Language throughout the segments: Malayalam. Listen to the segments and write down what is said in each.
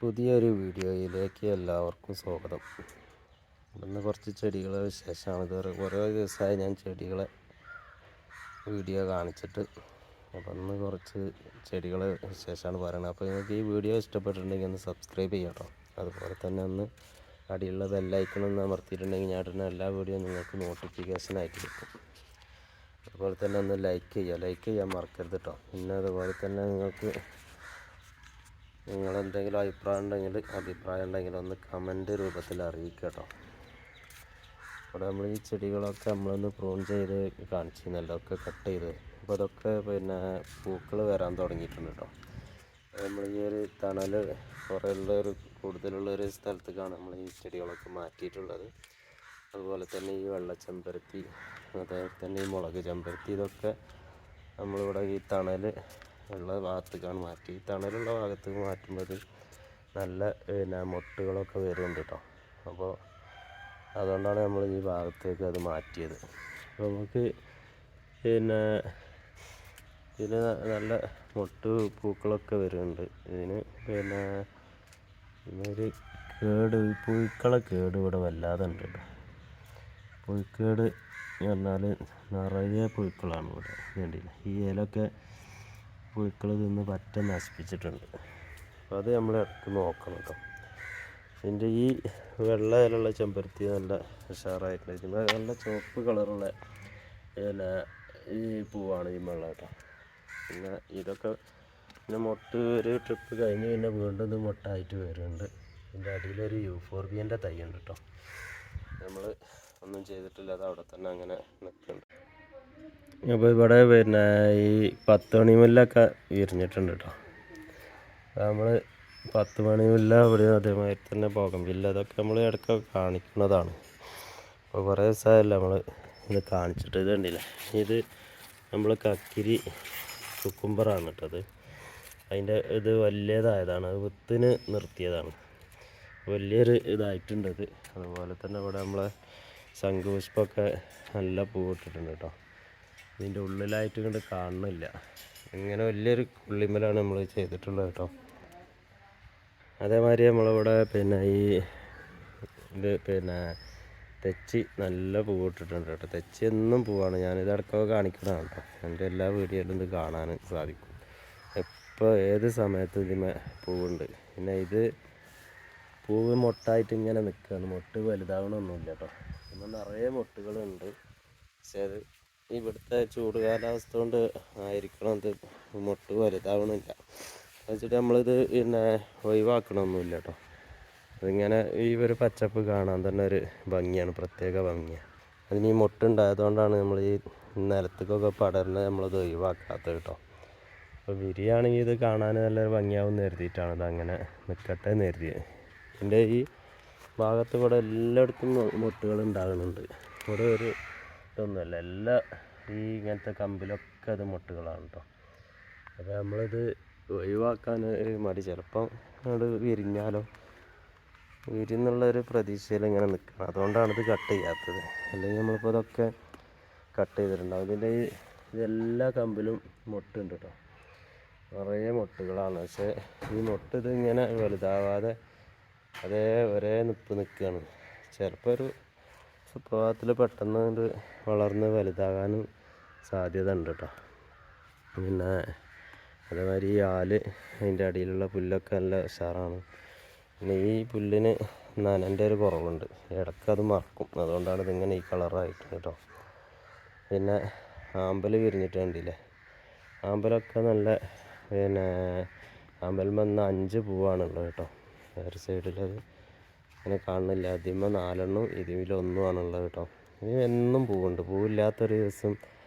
പുതിയൊരു വീഡിയോയിലേക്ക് എല്ലാവർക്കും സ്വാഗതം. ഇന്ന് കുറച്ച് ചെടികളെ വിശേഷമാണ്. ഇത് കുറേ ദിവസമായി ഞാൻ ചെടികളെ വീഡിയോ കാണിച്ചിട്ട്. അപ്പോൾ ഇന്ന് കുറച്ച് ചെടികളെ വിശേഷമാണ് പറയുന്നത്. അപ്പോൾ നിങ്ങൾക്ക് ഈ വീഡിയോ ഇഷ്ടപ്പെട്ടിട്ടുണ്ടെങ്കിൽ ഒന്ന് സബ്സ്ക്രൈബ് ചെയ്യാം കേട്ടോ. അതുപോലെ തന്നെ ഒന്ന് അടിയുള്ള ബെല്ലൈക്കൺ ഒന്ന് അമർത്തിയിട്ടുണ്ടെങ്കിൽ ഞാൻ ഇടുന്ന എല്ലാ വീഡിയോയും നിങ്ങൾക്ക് നോട്ടിഫിക്കേഷനായിട്ട് കിട്ടും. അതുപോലെ തന്നെ ഒന്ന് ലൈക്ക് ചെയ്യാൻ മറക്കരുത് കേട്ടോ. പിന്നെ അതുപോലെ തന്നെ നിങ്ങളെന്തെങ്കിലും അഭിപ്രായം ഉണ്ടെങ്കിൽ ഒന്ന് കമൻറ്റ് രൂപത്തിൽ അറിയിക്കുക കേട്ടോ. അവിടെ നമ്മൾ ഈ ചെടികളൊക്കെ നമ്മളൊന്ന് പ്രൂൺ ചെയ്ത് കാണിച്ചിരുന്നല്ലോ, ഒക്കെ കട്ട് ചെയ്ത്. അപ്പോൾ അതൊക്കെ പൂക്കൾ വരാൻ തുടങ്ങിയിട്ടുണ്ട് കേട്ടോ. നമ്മൾ ഈ ഒരു തണൽ കൂടുതലുള്ളൊരു സ്ഥലത്തേക്കാണ് നമ്മൾ ഈ ചെടികളൊക്കെ മാറ്റിയിട്ടുള്ളത്. അതുപോലെ തന്നെ ഈ വെള്ളച്ചെമ്പരത്തി, അതേപോലെ തന്നെ ഈ മുളക് ചെമ്പരത്തി, ഇതൊക്കെ നമ്മളിവിടെ ഈ തണൽ ഉള്ള ഭാഗത്തേക്കാണ് മാറ്റി. ഈ തണലുള്ള ഭാഗത്തേക്ക് മാറ്റുമ്പോൾ നല്ല മൊട്ടുകളൊക്കെ വരുന്നുണ്ട് കേട്ടോ. അപ്പോൾ അതുകൊണ്ടാണ് നമ്മൾ ഈ ഭാഗത്തേക്ക് അത് മാറ്റിയത്. അപ്പോൾ നമുക്ക് ഇതിന് നല്ല പൂക്കളൊക്കെ വരുന്നുണ്ട്. ഇതിന് ഇതൊരു പുഴുക്കളെ കേട് ഇവിടെ വല്ലാതെ ഉണ്ട് കേട്ടോ. പുഴുക്കേട് എന്ന് പറഞ്ഞാൽ നിറയെ പുഴുക്കളാണ് ഇവിടെ. വേണ്ടിയില്ല, ഈ ഇലയൊക്കെ പുഴുക്കൾ തിന്ന് പറ്റ നശിപ്പിച്ചിട്ടുണ്ട്. അപ്പോൾ അത് നമ്മൾ ഇടയ്ക്ക് നോക്കണം കേട്ടോ. ഇതിൻ്റെ ഈ വെള്ള ഇലുള്ള ചെമ്പരത്തി നല്ല ഉഷാറായിട്ടുണ്ട്. ഇതിന് നല്ല ചുവപ്പ് കളറുള്ള ഈ പൂവാണ് ഈ വെള്ള കേട്ടോ. പിന്നെ ഇതൊക്കെ മൊട്ട് ഒരു ട്രിപ്പ് കഴിഞ്ഞ് വീണ്ടും ഇത് മൊട്ടായിട്ട് വരുന്നുണ്ട്. ഇതിൻ്റെ അടിയിലൊരു യൂഫോർബിയൻ്റെ തൈ ഉണ്ട് കേട്ടോ. നമ്മൾ ഒന്നും ചെയ്തിട്ടില്ല, അത് അവിടെ തന്നെ അങ്ങനെ നിൽക്കുന്നുണ്ട്. അപ്പോൾ ഇവിടെ ഈ 10 മണി മുല്ലൊക്കെ വിരിഞ്ഞിട്ടുണ്ട് കേട്ടോ. നമ്മൾ 10 മണി മുല്ല ഇവിടെ അതേമാതിരി തന്നെ ബോഗൺവില്ല, അതൊക്കെ നമ്മൾ ഇടയ്ക്കൊക്കെ കാണിക്കുന്നതാണ്. അപ്പോൾ കുറേ ദിവസമായല്ല നമ്മൾ ഇത് കാണിച്ചിട്ട്. ഇത് കണ്ടില്ല, ഇത് നമ്മൾ കക്കിരി കുക്കുംബറാണ് കേട്ടത്. അതിൻ്റെ ഇത് വലിയതായതാണ്, അത് വിത്തിന് നിർത്തിയതാണ്. വലിയൊരു ഇതായിട്ടുണ്ട് ഇത്. അതുപോലെ തന്നെ ഇവിടെ നമ്മളെ ശംഖുപുഷ്പമൊക്കെ നല്ല പൂവിട്ടിട്ടുണ്ട് കേട്ടോ. ഇതിൻ്റെ ഉള്ളിലായിട്ട് ഇങ്ങോട്ട് കാണുന്നില്ല. ഇങ്ങനെ വലിയൊരു ഉള്ളിമലാണ് നമ്മൾ ചെയ്തിട്ടുള്ളത് കേട്ടോ. അതേമാതിരി നമ്മളിവിടെ ഈ ഇത് തെച്ചി നല്ല പൂവിട്ടിട്ടുണ്ട് കേട്ടോ. തെച്ചി എന്നും പൂവാണ്, ഞാനിത് ഇടയ്ക്കൊക്കെ കാണിക്കുന്നതാണ് കേട്ടോ. എൻ്റെ എല്ലാ വീഡിയോയിലും ഇത് കാണാൻ സാധിക്കും. ഇപ്പോൾ ഏത് സമയത്തും ഇതിന്മേൽ പൂവുണ്ട്. പിന്നെ ഇത് പൂവ് മൊട്ടായിട്ട് ഇങ്ങനെ നിൽക്കുകയാണ്. മൊട്ട് വലുതാവണമൊന്നുമില്ല കേട്ടോ. പിന്നെ നിറയെ മൊട്ടുകളുണ്ട്. പക്ഷേ അത് ഇവിടുത്തെ ചൂട് കാലാവസ്ഥ കൊണ്ട് ആയിരിക്കണം ഇത് മൊട്ട് വലുതാവണില്ല. വെച്ചിട്ട് നമ്മളിത് ഒഴിവാക്കണമൊന്നുമില്ല കേട്ടോ. അതിങ്ങനെ ഈ ഒരു പച്ചപ്പ് കാണാൻ തന്നെ ഒരു ഭംഗിയാണ്, പ്രത്യേക ഭംഗിയാണ്. അതിന് ഈ മൊട്ടുണ്ടായതുകൊണ്ടാണ് നമ്മൾ ഈ നിലത്തേക്കൊക്കെ പടർന്ന് നമ്മളത് ഒഴിവാക്കാത്തത് കേട്ടോ. അപ്പോൾ വിരിയാണെങ്കിൽ ഇത് കാണാൻ നല്ലൊരു ഭംഗിയാവും കരുതിയിട്ടാണ് ഇത് അങ്ങനെ നിൽക്കട്ടെ എന്ന് കരുതിയത്. ഇതിൻ്റെ ഈ ഭാഗത്ത് ഇവിടെ എല്ലായിടത്തും മൊട്ടുകൾ ഉണ്ടാകുന്നുണ്ട്. ഇവിടെ ഒരു ഇതൊന്നുമല്ല, ഈ ഇങ്ങനത്തെ കമ്പിലൊക്കെ അത് മൊട്ടുകളാണ് കേട്ടോ. അപ്പോൾ നമ്മളിത് ഒഴിവാക്കാൻ ഒരു മടി, ചിലപ്പം അത് വിരിഞ്ഞാലോ വിരിയുന്നുള്ളൊരു പ്രതീക്ഷയിൽ ഇങ്ങനെ നിൽക്കണം. അതുകൊണ്ടാണ് ഇത് കട്ട് ചെയ്യാത്തത്. അല്ലെങ്കിൽ നമ്മളിപ്പോൾ ഇതൊക്കെ കട്ട് ചെയ്തിട്ടുണ്ടാവും. ഇതിൻ്റെ ഇതെല്ലാ കമ്പിലും മൊട്ടുണ്ട് കേട്ടോ. നിറയെ മൊട്ടുകളാണ്. പക്ഷേ ഈ മൊട്ട് ഇത് ഇങ്ങനെ വലുതാവാതെ ഒരേ നിൽക്കുകയാണ്. ചിലപ്പോൾ ഒരു സുപ്രഭാതത്തിൽ പെട്ടെന്ന് ഇത് വളർന്ന് വലുതാകാനും സാധ്യത ഉണ്ട് കേട്ടോ. പിന്നെ അതേമാതിരി ഈ അതിൻ്റെ അടിയിലുള്ള പുല്ലൊക്കെ നല്ല ഉഷാറാണ്. പിന്നെ ഈ പുല്ലിന് നനൻ്റെ ഒരു കുറവുണ്ട്, ഇടയ്ക്ക് അത് മറക്കും. അതുകൊണ്ടാണ് ഇതിങ്ങനെ ഈ കളറായിട്ട് കേട്ടോ. പിന്നെ ആമ്പൽ വിരിഞ്ഞിട്ട് കണ്ടില്ലേ, ആമ്പലൊക്കെ നല്ല ആമ്പൽമെന്ന് 5 പൂവാണുള്ളത് കേട്ടോ. വേറെ സൈഡിലത് അങ്ങനെ കാണുന്നില്ല. അതിന്മേൽ 4 എണ്ണവും ഇതിൽ 1 ആണുള്ളത് കേട്ടോ. ഇതിന് എന്നും പൂവുണ്ട്. പൂവില്ലാത്തൊരു ദിവസം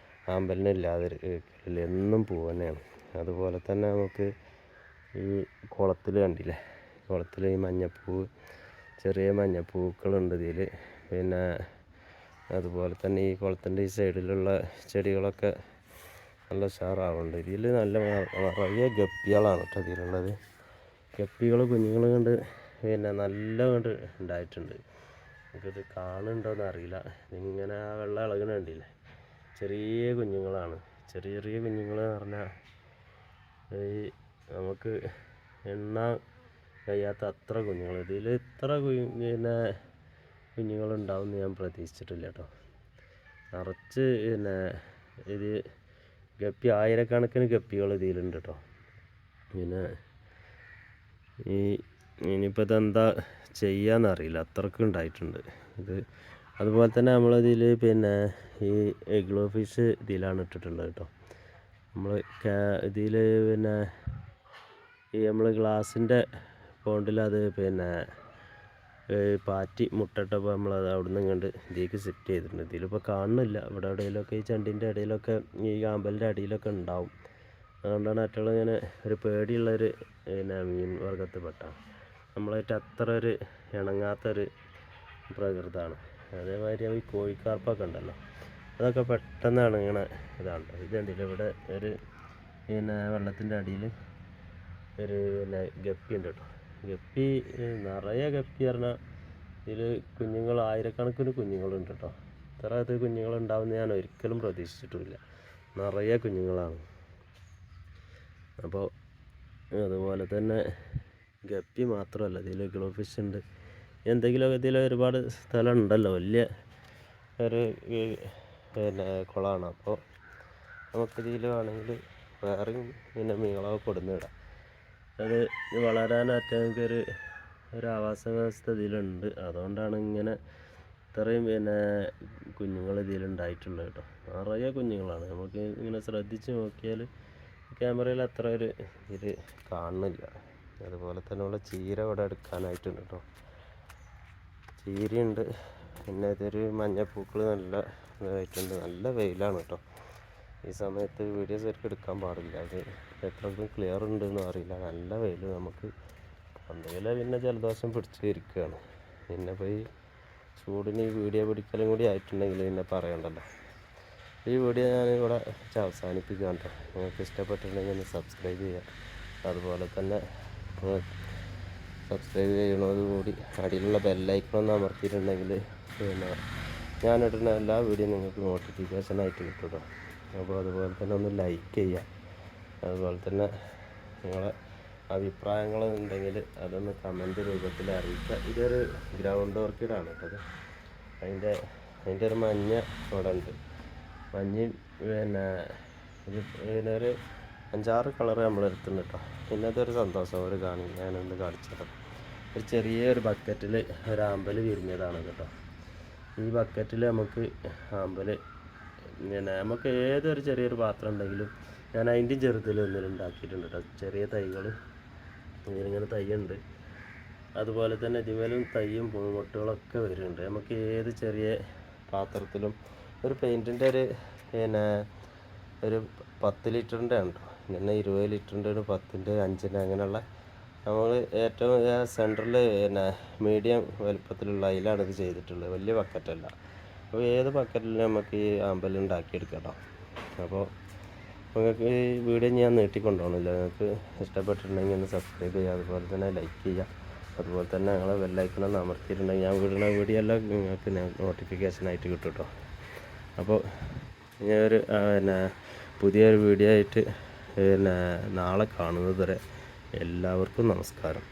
ആമ്പലിന് എന്നും പൂവ് തന്നെയാണ്. അതുപോലെ തന്നെ നമുക്ക് ഈ കുളത്തിൽ കണ്ടില്ലേ, കുളത്തിൽ ഈ മഞ്ഞപ്പൂവ്, ചെറിയ മഞ്ഞപ്പൂക്കളുണ്ട് ഇതിൽ. പിന്നെ അതുപോലെ തന്നെ ഈ കുളത്തിൻ്റെ ഈ സൈഡിലുള്ള ചെടികളൊക്കെ നല്ല ഉഷാറാവുന്നുണ്ട്. ഇതിൽ നല്ല നിറയെ ഗപ്പികളാണ് കേട്ടോ ഇതിലുള്ളത്. ഗപ്പികൾ കുഞ്ഞുങ്ങൾ കൊണ്ട് നല്ല കൊണ്ട് ഉണ്ടായിട്ടുണ്ട്. നമുക്കിത് കാണുന്നുണ്ടോയെന്ന് അറിയില്ല. ഇങ്ങനെ ആ വെള്ളം ഇളകണ കണ്ടില്ലേ, ചെറിയ കുഞ്ഞുങ്ങളാണ്. ചെറിയ കുഞ്ഞുങ്ങൾ എന്ന് പറഞ്ഞാൽ ഈ നമുക്ക് എണ്ണാൻ കഴിയാത്ത അത്ര കുഞ്ഞുങ്ങൾ. ഇതിൽ ഇത്ര പിന്നെ കുഞ്ഞുങ്ങളുണ്ടാവും ഞാൻ പ്രതീക്ഷിച്ചിട്ടില്ല കേട്ടോ. നിറച്ച് പിന്നെ ഇത് ഗപ്പി, ആയിരക്കണക്കിന് ഗപ്പികൾ ഇതിലുണ്ട് കേട്ടോ. പിന്നെ ഇനിയിപ്പോൾ ഇതെന്താ ചെയ്യാന്നറിയില്ല, അത്രയ്ക്ക് ഉണ്ടായിട്ടുണ്ട് ഇത്. അതുപോലെ തന്നെ നമ്മളിതിൽ പിന്നെ ഈ എഗ്ലോ ഫിഷ് ഇതിലാണ് ഇട്ടിട്ടുള്ളത് കേട്ടോ. നമ്മൾ ഇതിൽ പിന്നെ ഈ നമ്മൾ ഗ്ലാസിൻ്റെ പോണ്ടിലത് പിന്നെ പാറ്റി മുട്ടയിട്ടപ്പോൾ നമ്മളത് അവിടെ നിന്ന് ഇങ്ങോട്ട് ഇതിലേക്ക് സെറ്റ് ചെയ്തിട്ടുണ്ട്. ഇതിലിപ്പോൾ കാണുന്നില്ല, ഇവിടെ എവിടെയെങ്കിലുമൊക്കെ ഈ ചണ്ടിൻ്റെ ഇടയിലൊക്കെ ഈ ആമ്പലിൻ്റെ അടിയിലൊക്കെ ഉണ്ടാവും. അതുകൊണ്ടാണ് മറ്റുള്ള ഇങ്ങനെ ഒരു പേടിയുള്ളൊരു പിന്നെ മീൻ വർഗത്തിൽപ്പെട്ടാണ്. നമ്മളായിട്ട് അത്ര ഒരു ഇണങ്ങാത്തൊരു പ്രകൃതമാണ്. അതേമാതിരി ഈ കോഴിക്കാർപ്പൊക്കെ ഉണ്ടല്ലോ, അതൊക്കെ പെട്ടെന്നാണ് ഇങ്ങനെ ഇതാണ്. ഇത് കണ്ടില്ല, ഇവിടെ ഒരു പിന്നെ വെള്ളത്തിൻ്റെ അടിയിൽ ഒരു പിന്നെ ഗപ്പി ഉണ്ട് കേട്ടോ. ഗപ്പി നിറയെ ഗപ്പി പറഞ്ഞാൽ ഇതിൽ കുഞ്ഞുങ്ങൾ ആയിരക്കണക്കിന് കുഞ്ഞുങ്ങളുണ്ട് കേട്ടോ. ഇത്ര അത് കുഞ്ഞുങ്ങളുണ്ടാവുമെന്ന് ഞാൻ ഒരിക്കലും പ്രതീക്ഷിച്ചിട്ടുമില്ല. നിറയെ കുഞ്ഞുങ്ങളാണ്. അപ്പോൾ അതുപോലെ തന്നെ ഗപ്പി മാത്രമല്ല, ഇതിൽ ഗ്ലോ ഫിഷ് ഉണ്ട്. എന്തെങ്കിലുമൊക്കെ ഇതിൽ ഒരുപാട് സ്ഥലം ഉണ്ടല്ലോ, വലിയ ഒരു പിന്നെ കുളമാണ്. അപ്പോൾ നമുക്കിതിൽ വേണമെങ്കിൽ വേറെയും പിന്നെ മീനുകളൊക്കെ കൊടുന്നിടാം. അത് വളരാനായിട്ട് ഒരു ആവാസ വ്യവസ്ഥ ഇതിലുണ്ട്. അതുകൊണ്ടാണ് ഇങ്ങനെ ഇത്രയും പിന്നെ കുഞ്ഞുങ്ങൾ ഇതിലുണ്ടായിട്ടുള്ളത് കേട്ടോ. നിറയെ കുഞ്ഞുങ്ങളാണ്. നമുക്ക് ഇങ്ങനെ ശ്രദ്ധിച്ച് നോക്കിയാൽ ക്യാമറയിൽ അത്ര ഒരു ഇത് കാണുന്നില്ല. അതുപോലെ തന്നെ ഉള്ള ചീര ഇവിടെ എടുക്കാനായിട്ടുണ്ട് കേട്ടോ. ചീരയുണ്ട്. പിന്നെ ഇതൊരു മഞ്ഞപ്പൂക്കൾ നല്ല ഇതായിട്ടുണ്ട്. നല്ല വെയിലാണ് കേട്ടോ. ഈ സമയത്ത് വീഡിയോ ശരിക്കും എടുക്കാൻ പാടില്ല. അത് എത്രക്കും ക്ലിയർ ഉണ്ടെന്ന് അറിയില്ല. നല്ല വെയിൽ. നമുക്ക് എന്തെങ്കിലും പിന്നെ ജലദോഷം പിടിച്ച് ഇരിക്കുകയാണ്. പിന്നെ ഇപ്പോൾ ഈ ചൂടിന് ഈ വീഡിയോ പിടിക്കലും കൂടി ആയിട്ടുണ്ടെങ്കിൽ പിന്നെ പറയണ്ടല്ലോ. ഈ വീഡിയോ ഞാനിവിടെ അവസാനിപ്പിക്കാം കേട്ടോ. നിങ്ങൾക്ക് ഇഷ്ടപ്പെട്ടിട്ടുണ്ടെങ്കിൽ ഒന്ന് സബ്സ്ക്രൈബ് ചെയ്യുക. അതുപോലെ തന്നെ സബ്സ്ക്രൈബ് ചെയ്യണതോടുകൂടി അടിയിലുള്ള ബെല്ലൈക്കണമെന്ന് അമർത്തിയിട്ടുണ്ടെങ്കിൽ പിന്നെ ഞാനിടുന്ന എല്ലാ വീഡിയോ നിങ്ങൾക്ക് നോട്ടിഫിക്കേഷനായിട്ട് കിട്ടും കേട്ടോ. അപ്പോൾ അതുപോലെ തന്നെ ഒന്ന് ലൈക്ക് ചെയ്യുക. അതുപോലെ തന്നെ നിങ്ങളെ അഭിപ്രായങ്ങൾ ഉണ്ടെങ്കിൽ അതൊന്ന് കമൻറ്റ് രൂപത്തിൽ അറിയിക്കുക. ഇതൊരു ഗ്രൗണ്ട് ഓർക്കിഡാണ് കേട്ടത്. അതിൻ്റെ ഒരു മഞ്ഞ ഇവിടെ ഉണ്ട്. മഞ്ഞ പിന്നെ പിന്നെ ഒരു 5-6 കളർ നമ്മളെടുത്തുണ്ട് കേട്ടോ. പിന്നെ അതൊരു സന്തോഷം ഒരു ഞാനൊന്ന് കാണിച്ചത്. ഒരു ചെറിയൊരു ബക്കറ്റിൽ ഒരു ആമ്പൽ വിരിഞ്ഞതാണ് കേട്ടോ. ഈ ബക്കറ്റിൽ നമുക്ക് ആമ്പൽ പിന്നെ നമുക്ക് ഏതൊരു ചെറിയൊരു പാത്രം ഉണ്ടെങ്കിലും ഞാൻ അതിൻ്റെ ചെറുതിൽ ഒന്നിലും ഉണ്ടാക്കിയിട്ടുണ്ട് കേട്ടോ. ചെറിയ തൈകൾ ഇതിലിങ്ങനെ തൈയുണ്ട്. അതുപോലെ തന്നെ ഇതുപോലും തൈയും പൂമുട്ടുകളൊക്കെ വരുന്നുണ്ട്. നമുക്ക് ഏത് ചെറിയ പാത്രത്തിലും ഒരു പെയിൻറ്റിൻ്റെ പിന്നെ ഒരു 10 ലിറ്ററിൻ്റെ ഉണ്ടോ, പിന്നെ 20 ലിറ്ററിൻ്റെ ഒരു 10ൻ്റെ 5ൻ്റെ അങ്ങനെയുള്ള നമ്മൾ ഏറ്റവും സെൻറ്ററിൽ പിന്നെ മീഡിയം വലുപ്പത്തിലുള്ള അതിലാണ് ഇത് ചെയ്തിട്ടുള്ളത്. വലിയ ബക്കറ്റല്ല. അപ്പോൾ ഏത് ബക്കറ്റിലും നമുക്ക് ഈ ആമ്പൽ ഉണ്ടാക്കിയെടുക്കാം കേട്ടോ. അപ്പോൾ നിങ്ങൾക്ക് ഈ വീഡിയോ ഞാൻ നീട്ടിക്കൊണ്ടുപോകണില്ല. നിങ്ങൾക്ക് ഇഷ്ടപ്പെട്ടിട്ടുണ്ടെങ്കിൽ ഒന്ന് സബ്സ്ക്രൈബ് ചെയ്യുക. അതുപോലെ തന്നെ ലൈക്ക് ചെയ്യുക. അതുപോലെ തന്നെ ഞങ്ങളെ ബെല്ലൈക്കണമെന്ന് അമർത്തിയിട്ടുണ്ടെങ്കിൽ ഞാൻ വിടുന്ന വീഡിയോ എല്ലാം നിങ്ങൾക്ക് നോട്ടിഫിക്കേഷനായിട്ട് കിട്ടും കേട്ടോ. അപ്പോൾ ഞാനൊരു പിന്നെ പുതിയൊരു വീഡിയോ ആയിട്ട് പിന്നെ നാളെ കാണുന്നത് വരെ എല്ലാവർക്കും നമസ്കാരം.